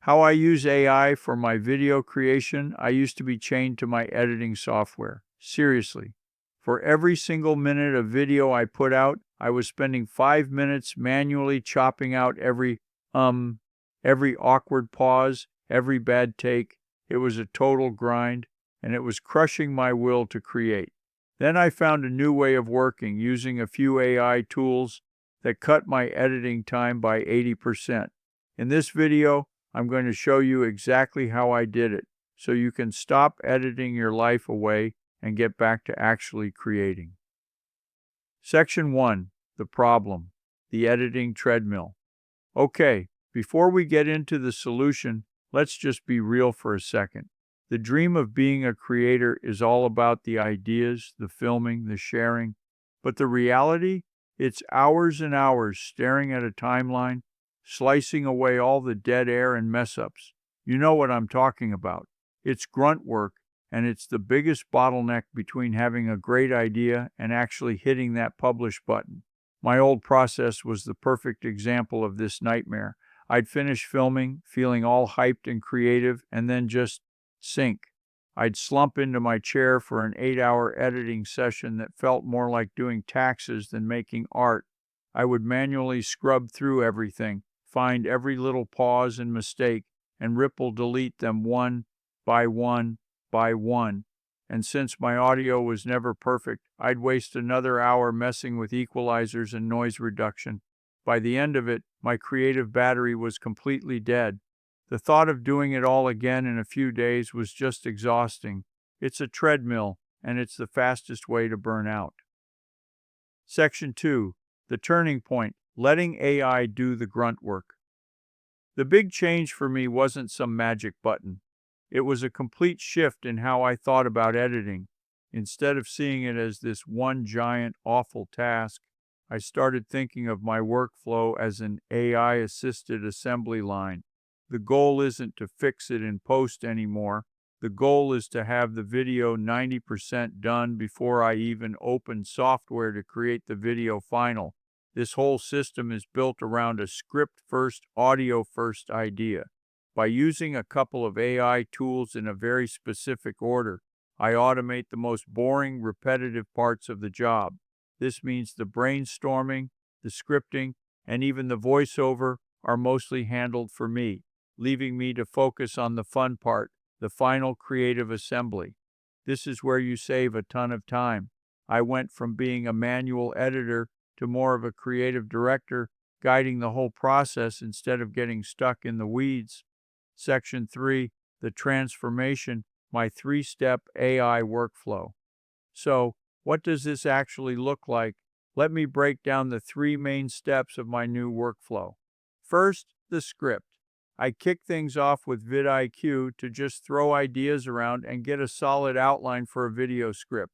How I use AI for my video creation. I used to be chained to my editing software. Seriously. For every single minute of video I put out, I was spending 5 minutes manually chopping out um, every awkward pause, every bad take. It was a total grind, and it was crushing my will to create. Then I found a new way of working using a few AI tools that cut my editing time by 80%. In this video, I'm going to show you exactly how I did it, so you can stop editing your life away and get back to actually creating. Section 1. The problem. The editing treadmill. Okay, before we get into the solution, let's just be real for a second. The dream of being a creator is all about the ideas, the filming, the sharing, but the reality? It's hours and hours staring at a timeline, slicing away all the dead air and mess-ups. You know what I'm talking about. It's grunt work, and it's the biggest bottleneck between having a great idea and actually hitting that publish button. My old process was the perfect example of this nightmare. I'd finish filming, feeling all hyped and creative, and then just sink. I'd slump into my chair for an 8-hour editing session that felt more like doing taxes than making art. I would manually scrub through everything, find every little pause and mistake, and ripple delete them one by one by one. And since my audio was never perfect, I'd waste another hour messing with equalizers and noise reduction. By the end of it, my creative battery was completely dead. The thought of doing it all again in a few days was just exhausting. It's a treadmill, and it's the fastest way to burn out. Section 2. The turning point. Letting AI do the grunt work. The big change for me wasn't some magic button. It was a complete shift in how I thought about editing. Instead of seeing it as this one giant, awful task, I started thinking of my workflow as an AI-assisted assembly line. The goal isn't to fix it in post anymore. The goal is to have the video 90% done before I even open software to create the video final. This whole system is built around a script-first, audio-first idea. By using a couple of AI tools in a very specific order, I automate the most boring, repetitive parts of the job. This means the brainstorming, the scripting, and even the voiceover are mostly handled for me, leaving me to focus on the fun part, the final creative assembly. This is where you save a ton of time. I went from being a manual editor to more of a creative director, guiding the whole process instead of getting stuck in the weeds. Section 3. The transformation, my 3-step AI workflow. So, what does this actually look like? Let me break down the 3 main steps of my new workflow. First, the script. I kick things off with vidIQ to just throw ideas around and get a solid outline for a video script.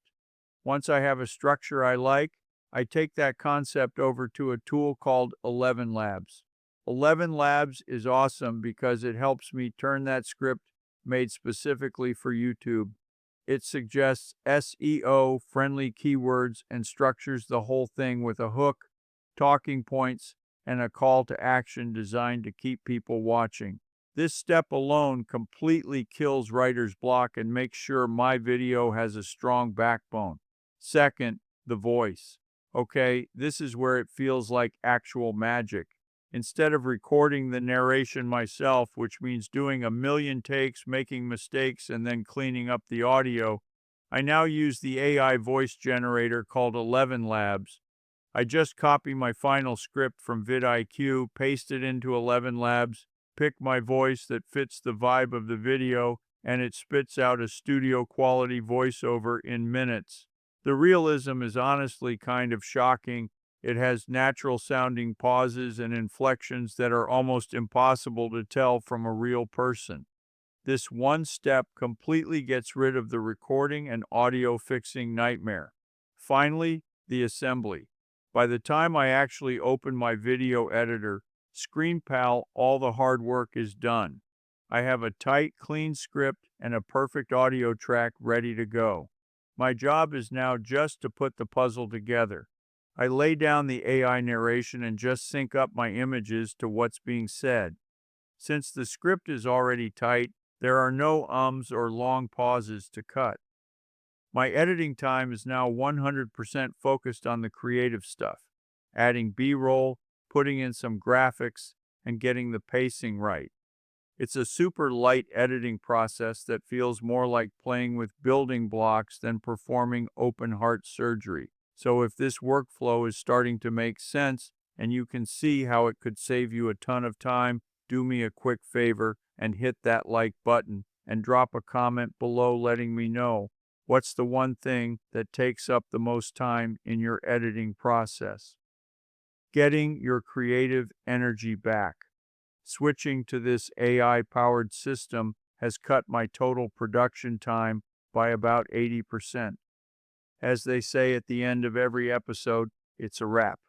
Once I have a structure I like, I take that concept over to a tool called ElevenLabs. ElevenLabs is awesome because it helps me turn that script made specifically for YouTube. It suggests SEO-friendly keywords and structures the whole thing with a hook, talking points, and a call to action designed to keep people watching. This step alone completely kills writer's block and makes sure my video has a strong backbone. Second, the voice. Okay, this is where it feels like actual magic. Instead of recording the narration myself, which means doing a million takes, making mistakes, and then cleaning up the audio, I now use the AI voice generator called ElevenLabs. I just copy my final script from vidIQ, paste it into ElevenLabs, pick my voice that fits the vibe of the video, and it spits out a studio quality voiceover in minutes. The realism is honestly kind of shocking. It has natural sounding pauses and inflections that are almost impossible to tell from a real person. This one step completely gets rid of the recording and audio fixing nightmare. Finally, the assembly. By the time I actually open my video editor, ScreenPal, all the hard work is done. I have a tight, clean script and a perfect audio track ready to go. My job is now just to put the puzzle together. I lay down the AI narration and just sync up my images to what's being said. Since the script is already tight, there are no ums or long pauses to cut. My editing time is now 100% focused on the creative stuff, adding B-roll, putting in some graphics, and getting the pacing right. It's a super light editing process that feels more like playing with building blocks than performing open heart surgery. So if this workflow is starting to make sense and you can see how it could save you a ton of time, do me a quick favor and hit that like button and drop a comment below letting me know what's the one thing that takes up the most time in your editing process. Getting your creative energy back. Switching to this AI-powered system has cut my total production time by about 80%. As they say at the end of every episode, it's a wrap.